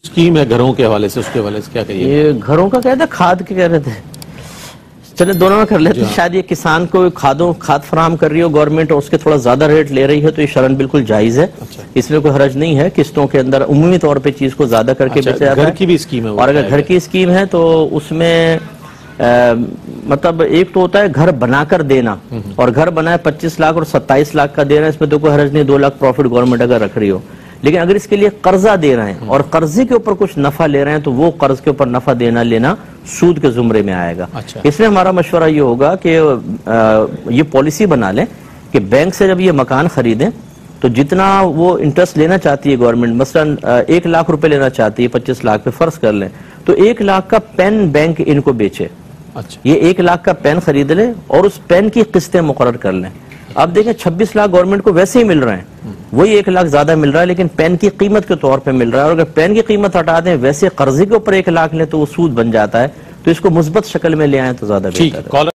Scheme है घरों के हवाले से, उसके हवाले से क्या कहिए? ये घरों का कहते खाद के कह रहे थे, चले दोनों में कर लेते हैं। शायद ये किसान को खाद फराहम कर रही हो गवर्नमेंट और उसके थोड़ा ज्यादा रेट ले रही है तो ये शरण बिल्कुल जायज है। अच्छा। इसमें कोई हरज नहीं है, किस्तों के अंदर उम्मीद तौर पे चीज को ज्यादा करके बेचा जाता है। घर की भी स्कीम है, और अगर घर की स्कीम है तो उसमें मतलब एक तो होता है घर बनाकर देना, और घर बनाए 25 लाख और 27 लाख का देना, इसमें तो कोई हरज नहीं, 2 लाख प्रॉफिट गवर्नमेंट अगर रख रही हो। लेकिन अगर इसके लिए कर्जा दे रहे हैं और कर्जे के ऊपर कुछ नफा ले रहे हैं तो वो कर्ज के ऊपर नफा देना लेना सूद के जुमरे में आएगा। अच्छा। इसलिए हमारा मशवरा ये होगा कि ये पॉलिसी बना लें कि बैंक से जब ये मकान खरीदें तो जितना वो इंटरेस्ट लेना चाहती है गवर्नमेंट, मसलन 1 लाख रुपए लेना चाहती है 25 लाख पे फर्ज कर लें, तो 1 लाख का पेन बैंक इनको बेचे। अच्छा। ये 1 लाख का पेन खरीद ले और उस पेन की किस्तें मुकर्रर कर लें। अब देखें 26 लाख गवर्नमेंट को वैसे ही मिल रहे हैं, वही 1 लाख ज्यादा मिल रहा है, लेकिन पेन की कीमत के तौर पे मिल रहा है। और अगर पेन की कीमत हटा दें वैसे कर्जे के ऊपर 1 लाख लें तो वो सूद बन जाता है। तो इसको मुस्बत शक्ल में ले आए तो ज्यादा बेहतर है।